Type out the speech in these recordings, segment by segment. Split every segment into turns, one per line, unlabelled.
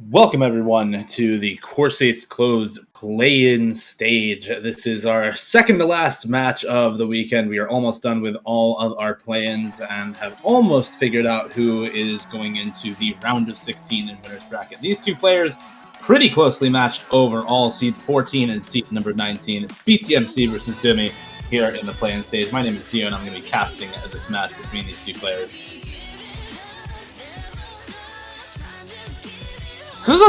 Welcome everyone to the Corsace Closed play-in stage. This is our second to last match of the weekend. We are almost done with all of our play-ins and have almost figured out who is going into the round of 16 in winners bracket. These two players pretty closely matched overall. Seed 14 and seed number 19. It's BTMC versus Dumii here in the play-in stage. My name is Dio and I'm going to be casting this match between these two players. This is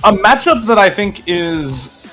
a matchup that I think is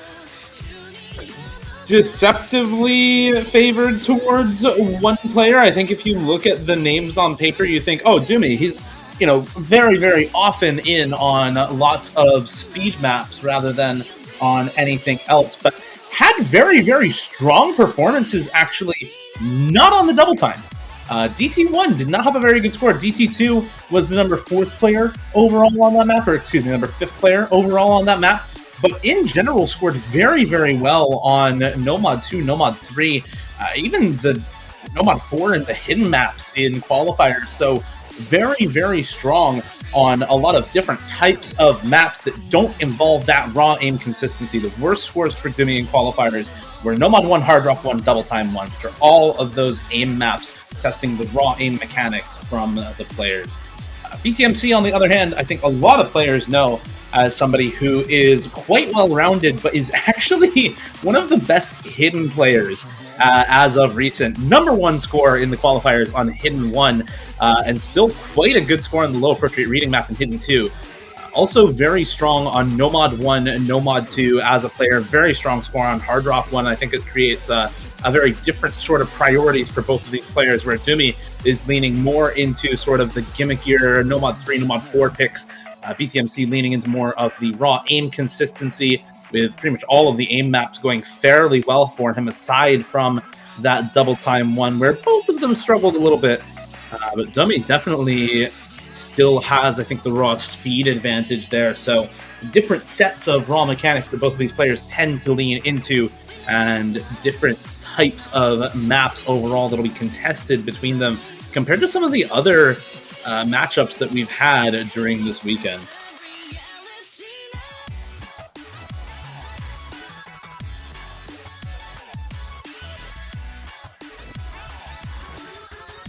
deceptively favored towards one player. I think if you look at the names on paper, you think, oh, Dumii, he's very, very often in on lots of speed maps rather than on anything else, but had very, very strong performances actually not on the double times. DT1 did not have a very good score. DT2 was the number 4th player overall on that map, or excuse me, number 5th player overall on that map. But in general, scored very, very well on Nomad 2, Nomad 3, even the Nomad 4 and the hidden maps in qualifiers. So very, very strong on a lot of different types of maps that don't involve that raw aim consistency. The worst scores for Dumii in qualifiers were Nomad 1, Hard Rock 1, Double Time 1, which are all of those aim maps testing the raw aim mechanics from the players. BTMC, on the other hand, I think a lot of players know as somebody who is quite well-rounded, but is actually one of the best hidden players as of recent. Number 1 score in the qualifiers on Hidden 1, and still quite a good score on the low approach rate reading map in Hidden 2. Also very strong on Nomad 1 and Nomad 2 as a player. Very strong score on Hard Rock 1. I think it creates a very different sort of priorities for both of these players, where Dumii is leaning more into sort of the gimmickier Nomad 3, Nomad 4 picks. BTMC leaning into more of the raw aim consistency, with pretty much all of the aim maps going fairly well for him, aside from that Double Time 1, where both of them struggled a little bit. But Dumii definitely still has, I think, the raw speed advantage there. So different sets of raw mechanics that both of these players tend to lean into, and different types of maps overall that'll be contested between them compared to some of the other matchups that we've had during this weekend.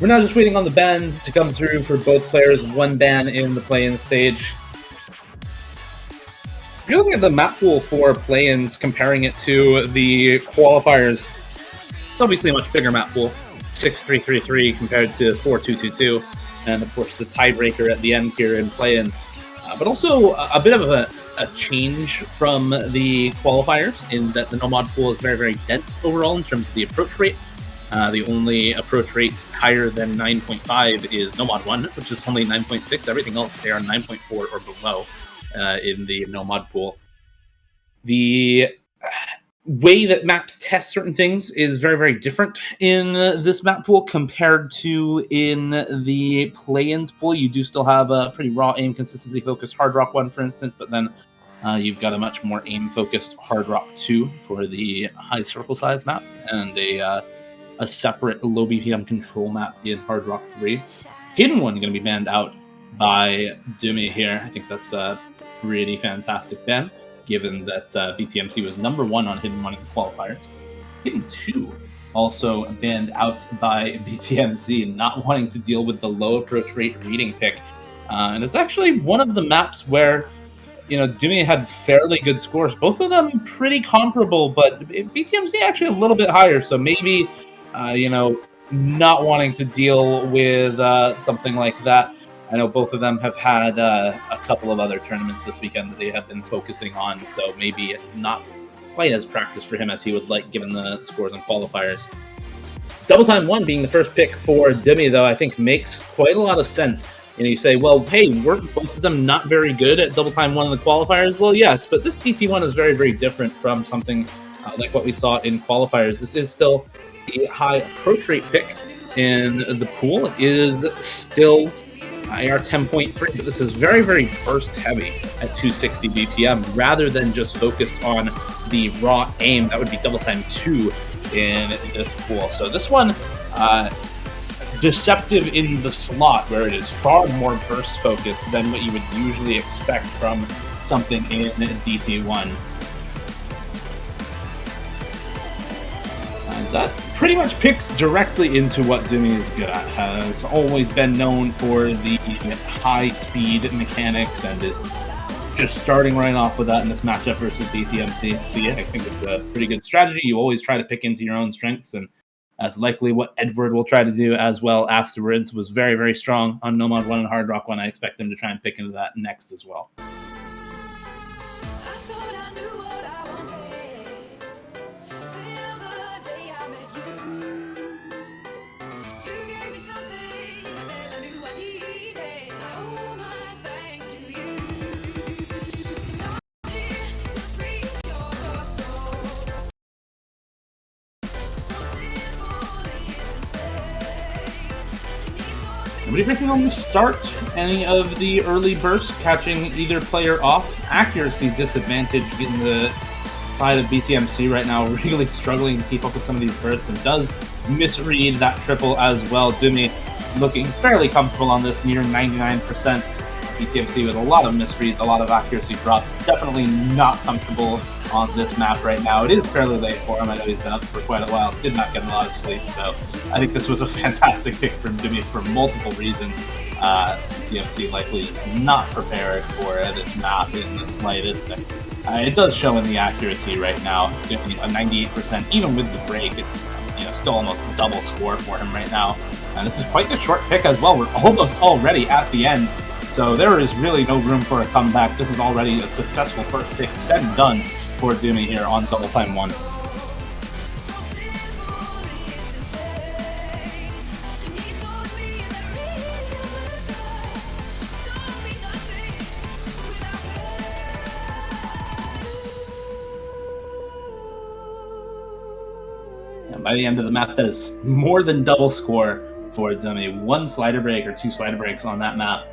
We're now just waiting on the bans to come through for both players. 1 ban in the play-in stage. If you're looking at the map pool for play-ins, comparing it to the qualifiers, it's obviously a much bigger map pool. 6-3-3-3 compared to 4-2-2-2. And of course the tiebreaker at the end here in play-ins. But also a bit of a change from the qualifiers, in that the Nomad pool is very, very dense overall in terms of the approach rate. The only approach rate higher than 9.5 is Nomad 1, which is only 9.6. Everything else, they are 9.4 or below in the Nomad pool. The way that maps test certain things is very, very different in this map pool compared to in the play-ins pool. You do still have a pretty raw aim consistency focused Hard Rock 1, for instance, but then you've got a much more aim focused Hard Rock 2 for the high circle size map, and a separate low BPM control map in Hard Rock 3. Hidden 1 going to be banned out by Dumii here. I think that's a pretty fantastic ban, given that BTMC was number 1 on Hidden 1 in the qualifiers. Hidden 2 also banned out by BTMC, not wanting to deal with the low approach rate reading pick. And it's actually one of the maps where Dumii had fairly good scores. Both of them pretty comparable, but BTMC actually a little bit higher. So maybe not wanting to deal with something like that. I know both of them have had a couple of other tournaments this weekend that they have been focusing on, so maybe not quite as practice for him as he would like, given the scores and qualifiers. Double Time 1 being the first pick for Dumii, though, I think makes quite a lot of sense. You say, well, hey, weren't both of them not very good at Double Time 1 in the qualifiers? Well, yes, but this DT1 is very, very different from something like what we saw in qualifiers. This is still the high approach rate pick in the pool, is still AR 10.3, but this is very, very burst heavy at 260 BPM, rather than just focused on the raw aim. That would be Double Time 2 in this pool. So this one deceptive in the slot, where it is far more burst focused than what you would usually expect from something in DT1. And that pretty much picks directly into what Dumii is good at. Has always been known for the high speed mechanics and is just starting right off with that in this matchup versus BTMC. So yeah, I think it's a pretty good strategy. You always try to pick into your own strengths, and as likely what Edward will try to do as well afterwards. Was very, very strong on Nomad 1 and Hard Rock 1. I expect him to try and pick into that next as well. Nobody picking on the start. Any of the early bursts catching either player off. Accuracy disadvantage getting the side of BTMC right now, really struggling to keep up with some of these bursts, and does misread that triple as well. Dumii looking fairly comfortable on this, near 99%. BTMC with a lot of misreads, a lot of accuracy drop. Definitely not comfortable on this map right now. It is fairly late for him. I know he's been up for quite a while. Did not get a lot of sleep, so I think this was a fantastic pick from Dumii for multiple reasons. BTMC likely is not prepared for this map in the slightest. It does show in the accuracy right now. A 98%, even with the break, it's still almost a double score for him right now. And this is quite a short pick as well. We're almost already at the end. So there is really no room for a comeback. This is already a successful first pick, said and done for Dumii here on Double Time 1. And by the end of the map, that is more than double score for Dumii. 1 slider break or 2 slider breaks on that map.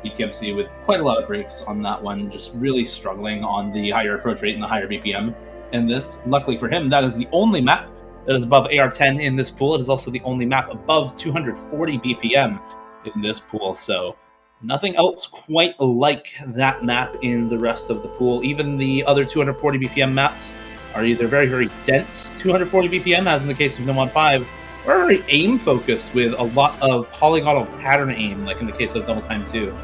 BTMC with quite a lot of breaks on that one, just really struggling on the higher approach rate and the higher BPM in this. Luckily for him, that is the only map that is above AR10 in this pool. It is also the only map above 240 BPM in this pool, so nothing else quite like that map in the rest of the pool. Even the other 240 BPM maps are either very, very dense 240 BPM, as in the case of Nomad 5, or very aim-focused with a lot of polygonal pattern aim, like in the case of Double Time 2.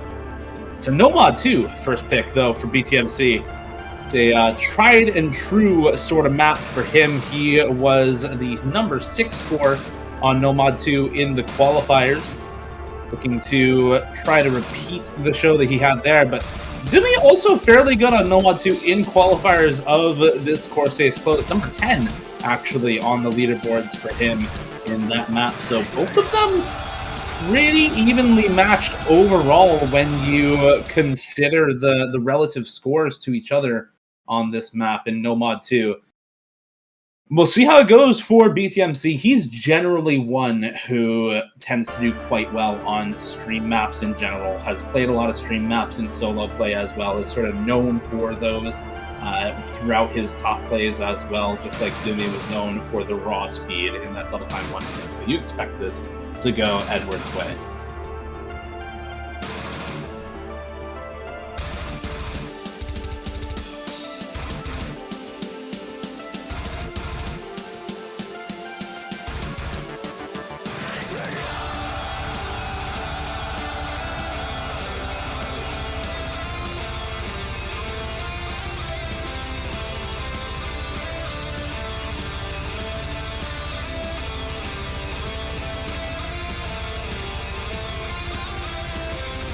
So Nomad 2, first pick, though, for BTMC. It's a tried-and-true sort of map for him. He was the number 6 score on Nomad 2 in the qualifiers, looking to try to repeat the show that he had there, but Dumii also fairly good on Nomad 2 in qualifiers of this Corsace Closed. Number 10, actually, on the leaderboards for him in that map. So both of them pretty evenly matched overall when you consider the relative scores to each other on this map in Nomad 2. We'll see how it goes for BTMC. He's generally one who tends to do quite well on stream maps in general, has played a lot of stream maps in solo play as well, is sort of known for those throughout his top plays as well, just like Dumii was known for the raw speed in that Double Time 1 pick. So you expect this to go Edward's way.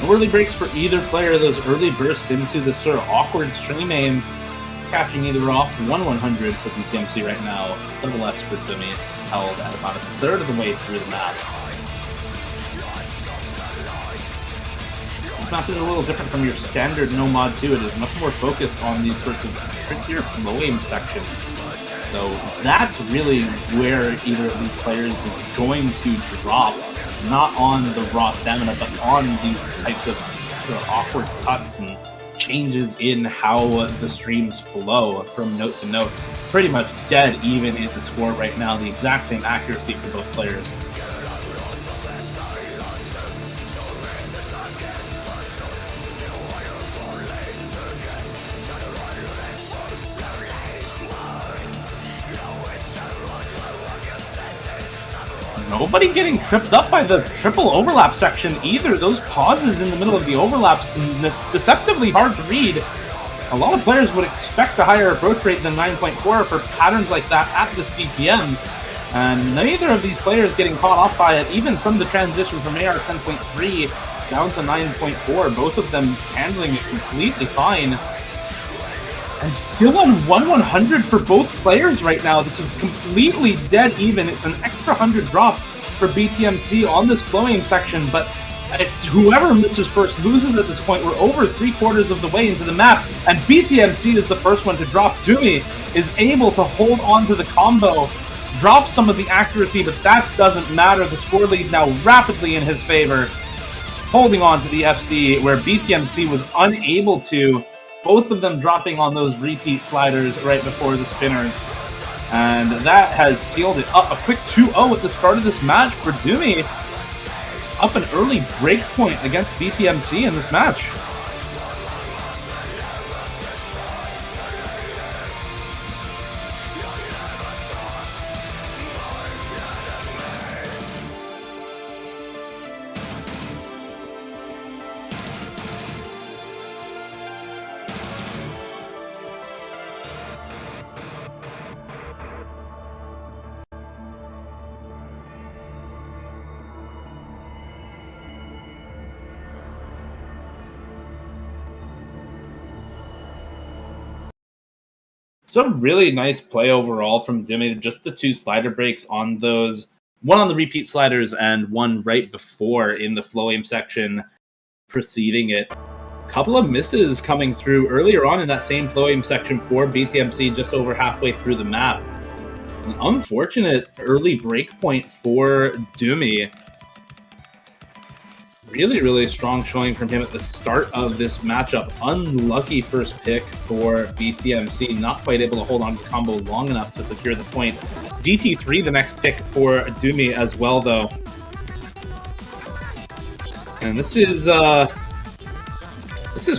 Early breaks for either player, those early bursts into the sort of awkward stream aim, catching either off 1/100 for BTMC right now. Double S for Dumii, held at about a third of the way through the map. This map is a little different from your standard Nomad 2. It is much more focused on these sorts of trickier flow aim sections. So that's really where either of these players is going to drop. Not on the raw stamina, but on these types of sort of awkward cuts and changes in how the streams flow from note to note. Pretty much dead even in the score right now. The exact same accuracy for both players. nobody getting tripped up by the triple overlap section either. Those pauses in the middle of the overlaps, deceptively hard to read. A lot of players would expect a higher approach rate than 9.4 for patterns like that at this BPM. And neither of these players getting caught off by it, even from the transition from AR 10.3 down to 9.4. Both of them handling it completely fine. And still on 1/100 for both players right now. This is completely dead even. It's an extra 100 drop for BTMC on this flowing section, but it's whoever misses first loses at this point. We're over 3/4 of the way into the map, and BTMC is the first one to drop. Dumii is able to hold on to the combo, drop some of the accuracy, but that doesn't matter. The score lead now rapidly in his favor, holding on to the FC where BTMC was unable to. Both of them dropping on those repeat sliders right before the spinners. And that has sealed it up. A quick 2-0 at the start of this match for Dumii. Up an early break point against BTMC in this match. It's a really nice play overall from Dumii. Just the 2 slider breaks on those. One on the repeat sliders and one right before in the flow aim section preceding it. A couple of misses coming through earlier on in that same flow aim section for BTMC just over halfway through the map. An unfortunate early break point for Dumii. Really, really strong showing from him at the start of this matchup. Unlucky first pick for BTMC. Not quite able to hold on to the combo long enough to secure the point. DT3 the next pick for Dumii as well, though. And this is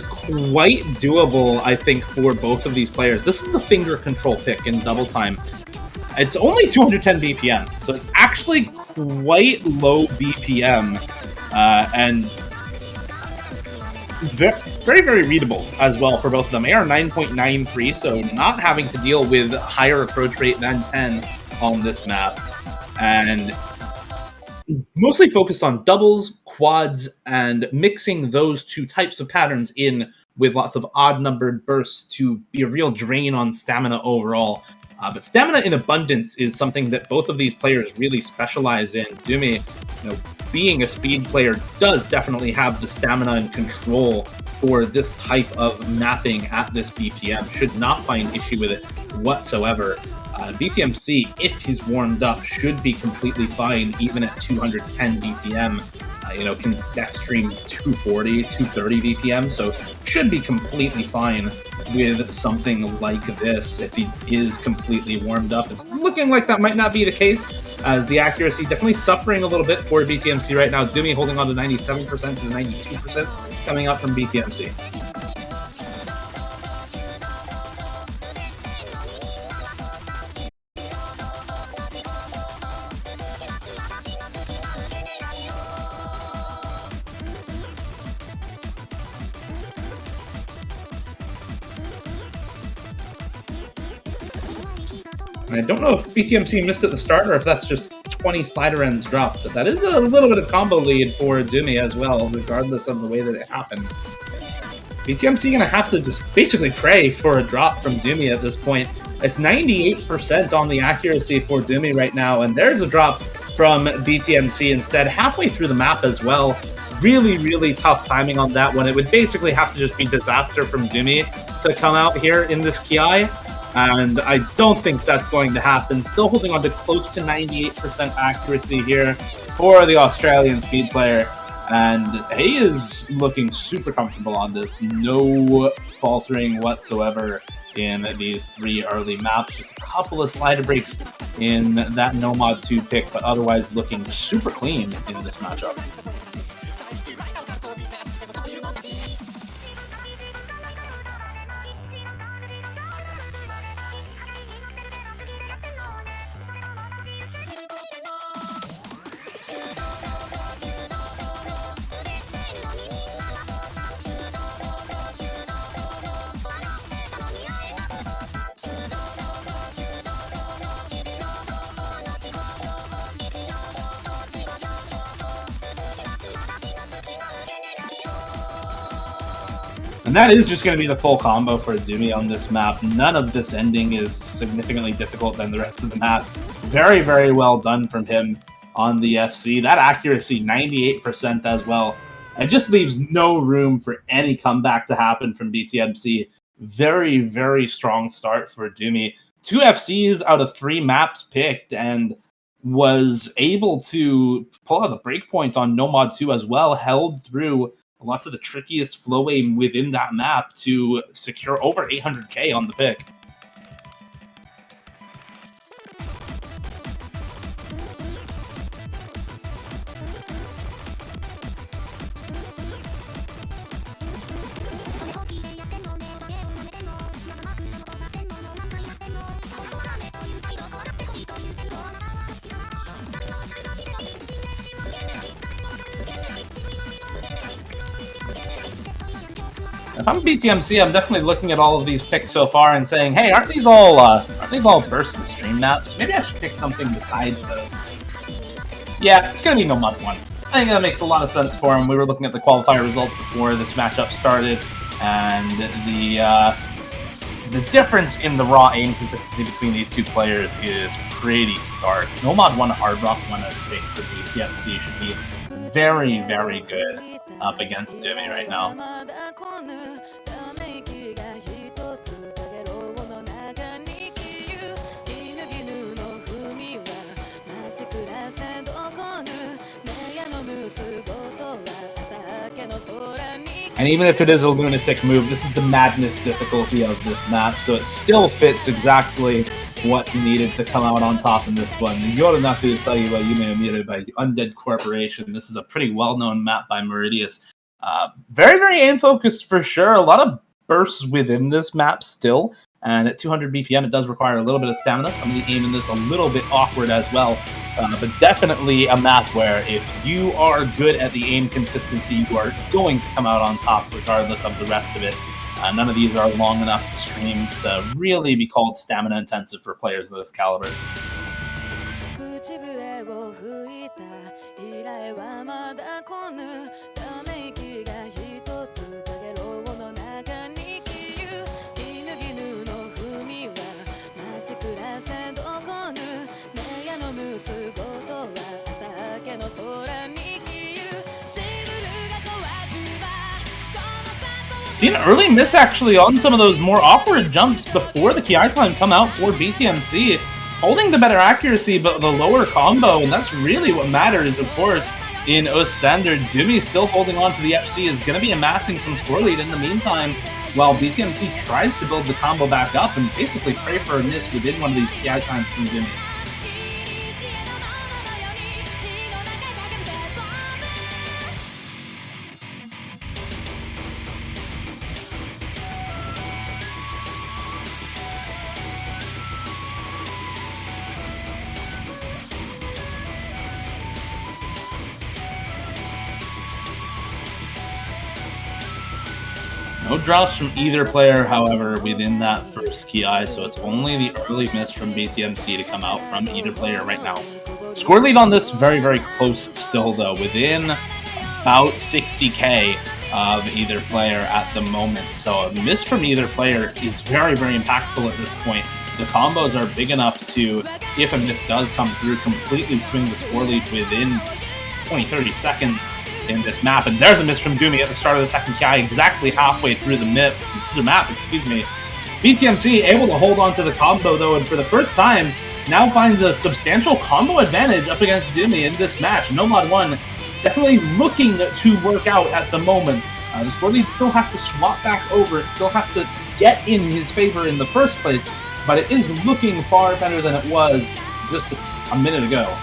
quite doable, I think, for both of these players. This is the finger control pick in double time. It's only 210 BPM, so it's actually quite low BPM. And very, very readable as well for both of them. AR 9.93, so not having to deal with higher approach rate than 10 on this map. And mostly focused on doubles, quads, and mixing those 2 types of patterns in with lots of odd-numbered bursts to be a real drain on stamina overall. But stamina in abundance is something that both of these players really specialize in. Dumii, being a speed player, does definitely have the stamina and control for this type of mapping at this BPM. Should not find issue with it whatsoever. BTMC, if he's warmed up, should be completely fine even at 210 BPM. Can death stream 240, 230 BPM, so should be completely fine with something like this if he is completely warmed up. It's looking like that might not be the case, as the accuracy definitely suffering a little bit for BTMC right now. Dumii holding on to 97% to 92% coming up from BTMC. And I don't know if BTMC missed at the start or if that's just 20 slider ends dropped, but that is a little bit of combo lead for Dumii as well, regardless of the way that it happened. BTMC going to have to just basically pray for a drop from Dumii at this point. It's 98% on the accuracy for Dumii right now, and there's a drop from BTMC instead, halfway through the map as well. Really, really tough timing on that one. It would basically have to just be disaster from Dumii to come out here in this Ki. And I don't think that's going to happen. Still holding on to close to 98% accuracy here for the Australian speed player. And he is looking super comfortable on this. No faltering whatsoever in these 3 early maps. Just a couple of slider breaks in that No Mod 2 pick, but otherwise looking super clean in this matchup. And that is just going to be the full combo for Dumii on this map. None of this ending is significantly difficult than the rest of the map. Very, very well done from him on the FC. That accuracy, 98% as well. It just leaves no room for any comeback to happen from BTMC. Very, very strong start for Dumii. 2 FCs out of 3 maps picked, and was able to pull out the breakpoint on Nomad 2 as well, held through lots of the trickiest flow aim within that map to secure over 800k on the pick. If I'm BTMC, I'm definitely looking at all of these picks so far and saying, hey, aren't these all burst and stream maps? Maybe I should pick something besides those. Yeah, it's going to be Nomad 1. I think that makes a lot of sense for him. We were looking at the qualifier results before this matchup started, and the difference in the raw aim consistency between these two players is pretty stark. Nomad 1, Hard Rock 1 as picks for BTMC should be very, very good up against Dumii right now. And even if it is a lunatic move, this is the madness difficulty of this map, so it still fits exactly what's needed to come out on top in this one. Yoronaku Saiwa Yume Omiru by Undead Corporation. This is a pretty well-known map by Meridius. Very, very aim-focused for sure. A lot of bursts within this map still. And at 200 BPM, it does require a little bit of stamina. Some of the aim in this a little bit awkward as well. But definitely a map where if you are good at the aim consistency, you are going to come out on top regardless of the rest of it. None of these are long enough streams to really be called stamina intensive for players of this caliber. See an early miss actually on some of those more awkward jumps before the KI time come out for BTMC. Holding the better accuracy, but the lower combo, and that's really what matters, of course, in US Standard. Dumii still holding on to the FC, is going to be amassing some score lead in the meantime, while BTMC tries to build the combo back up and basically pray for a miss within one of these KI times from Dumii. No drops from either player, however, within that first KI, so it's only the early miss from BTMC to come out from either player right now. Score lead on this very, very close still, though, within about 60k of either player at the moment. So a miss from either player is very, very impactful at this point. The combos are big enough to, if a miss does come through, completely swing the score lead within 20-30 seconds in this map. And there's a miss from Dumii at the start of the second KI, exactly halfway through the map. BTMC able to hold on to the combo, though, and for the first time, now finds a substantial combo advantage up against Dumii in this match. Nomad 1 definitely looking to work out at the moment. The score lead still has to swap back over. It still has to get in his favor in the first place, but it is looking far better than it was just a minute ago.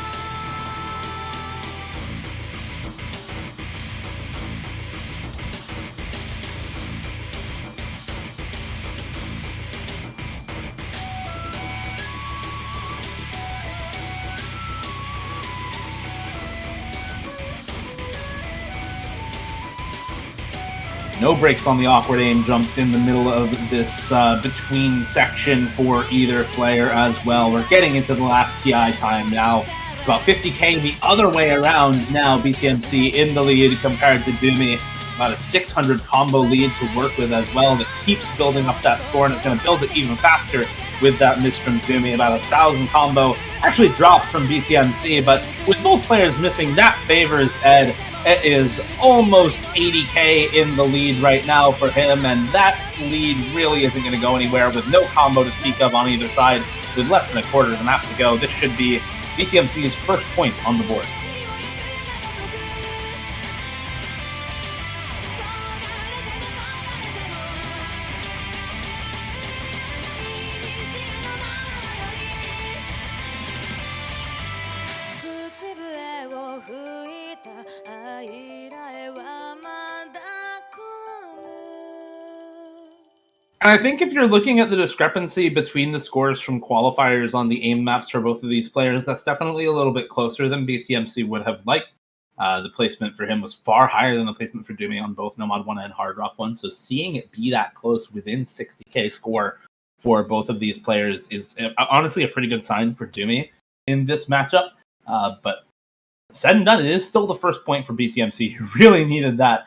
No breaks on the awkward aim jumps in the middle of this between section for either player as well. We're getting into the last KI time now. About 50k the other way around now. BTMC in the lead compared to Dumii. about a 600 combo lead to work with as well that keeps building up that score, and it's going to build it even faster with that miss from Dumii. About 1,000 combo actually dropped from BTMC, but with both players missing, that favors Ed. It is almost 80k in the lead right now for him, and that lead really isn't going to go anywhere with no combo to speak of on either side. With less than a quarter of the map to go, this should be BTMC's first point on the board. And I think if you're looking at the discrepancy between the scores from qualifiers on the aim maps for both of these players, that's definitely a little bit closer than BTMC would have liked. The placement for him was far higher than the placement for Dumii on both Nomad 1 and Hard Rock 1. So seeing it be that close within 60k score for both of these players is honestly a pretty good sign for Dumii in this matchup. But said and done, it is still the first point for BTMC, who really needed that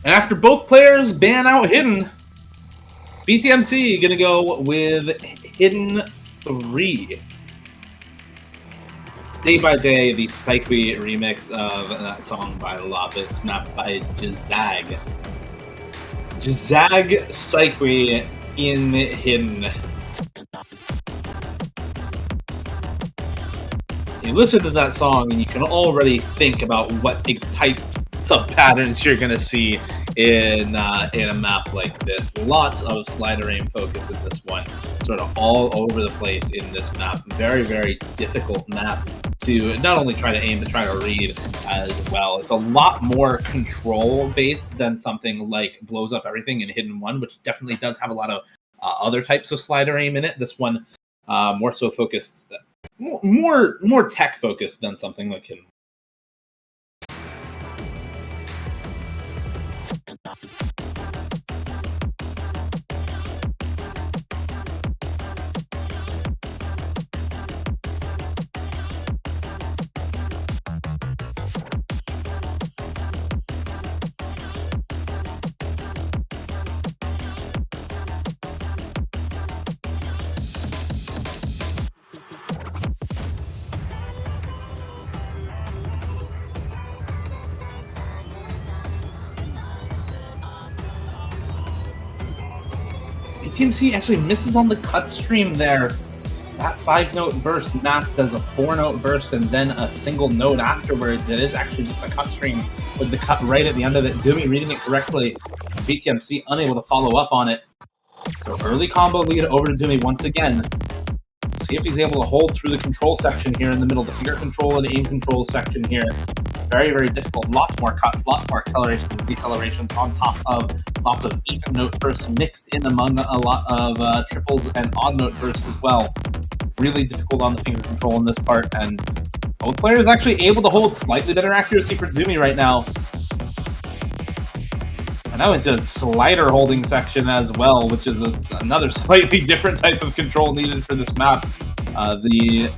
And after both players ban out Hidden, BTMC gonna go with Hidden 3. It's Day by Day, the Psyche remix of that song by Lapis, mapped by Jazag. Jazag Psyche in Hidden. You listen to that song and you can already think about what types of patterns you're going to see in a map like this. Lots of slider aim focus in this one, sort of all over the place in this map. Very, very difficult map to not only try to aim, but try to read as well. It's a lot more control-based than something like Blows Up Everything in Hidden 1, which definitely does have a lot of other types of slider aim in it. This one more so focused, more tech-focused than something like Hidden. BTMC actually misses on the cut stream there. That 5-note burst mapped as a 4-note burst and then a single note afterwards. It is actually just a cut stream with the cut right at the end of it. Dumii reading it correctly. BTMC unable to follow up on it. So early combo lead over to Dumii once again. See if he's able to hold through the control section here in the middle. The finger control and aim control section here. Very, very difficult. Lots more cuts, lots more accelerations and decelerations on top of lots of even note bursts mixed in among a lot of triples and odd note bursts as well. Really difficult on the finger control in this part, and both players actually able to hold slightly better accuracy for Dumii right now. And now into slider holding section as well, which is another slightly different type of control needed for this map. The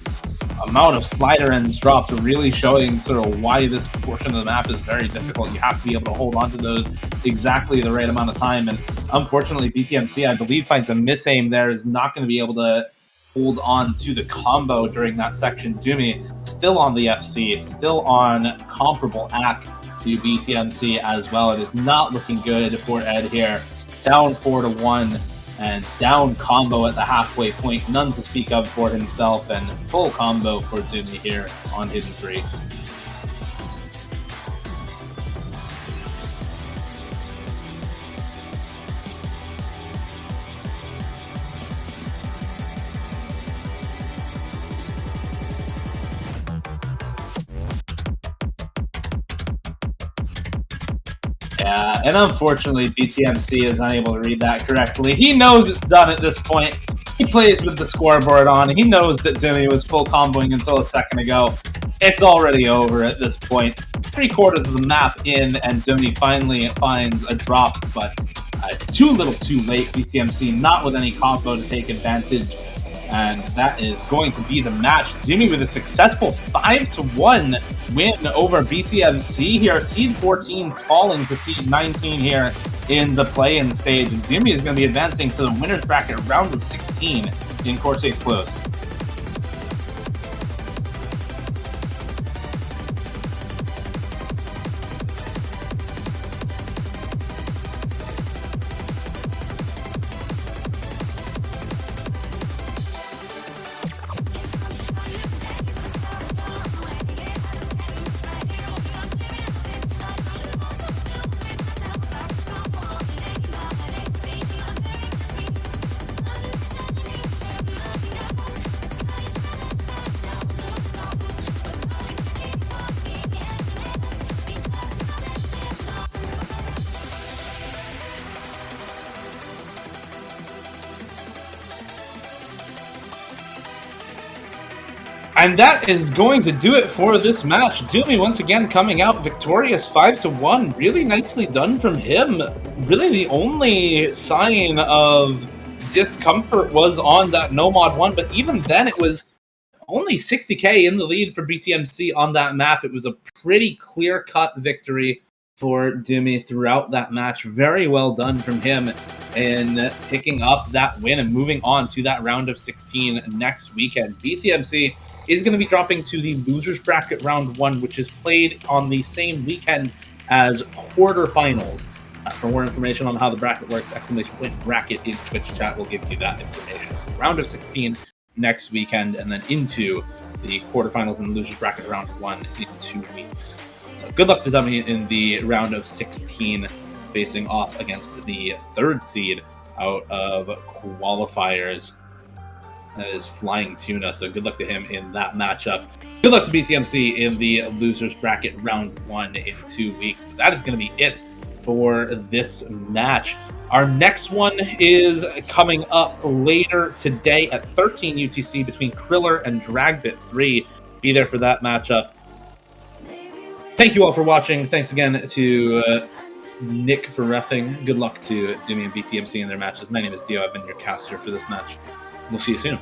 amount of slider ends dropped really showing sort of why this portion of the map is very difficult. You have to be able to hold on to those exactly the right amount of time, and unfortunately BTMC, I believe, finds a misaim there, is not going to be able to hold on to the combo during that section. Dumii still on the FC, still on comparable AC to BTMC as well. It is not looking good for Ed here. Down 4-1 and down combo at the halfway point. None to speak of for himself, and full combo for Dumii here on Hidden 3. Yeah, and unfortunately, BTMC is unable to read that correctly. He knows it's done at this point. He plays with the scoreboard on. He knows that Dumii was full comboing until a second ago. It's already over at this point. 3/4 of the map in, and Dumii finally finds a drop, but it's too little too late. BTMC not with any combo to take advantage, and that is going to be the match. Dumii with a successful 5-1 win over BTMC here. Seed 14 falling to seed 19 here in the play-in stage. And Dumii is going to be advancing to the winner's bracket round of 16 in Corsace Closed. And that is going to do it for this match. Dumii once again coming out victorious 5-1. Really nicely done from him. Really the only sign of discomfort was on that no mod 1, but even then it was only 60k in the lead for BTMC on that map. It was a pretty clear-cut victory for Dumii throughout that match. Very well done from him in picking up that win and moving on to that round of 16 next weekend. BTMC is going to be dropping to the losers bracket round 1, which is played on the same weekend as quarterfinals. For more information on how the bracket works, !bracket in Twitch chat will give you that information. Round of 16 next weekend, and then into the quarterfinals and losers bracket round 1 in 2 weeks. Good luck to Dumii in the round of 16, facing off against the 3rd seed out of qualifiers. That is Flying Tuna, so good luck to him in that matchup. Good luck to BTMC in the losers bracket round 1 in 2 weeks. But that is going to be it for this match. Our next one is coming up later today at 13 UTC between Kriller and Dragbit3. Be there for that matchup. Thank you all for watching. Thanks again to Nick for reffing. Good luck to Dumii and BTMC in their matches. My name is Dio. I've been your caster for this match. We'll see you soon.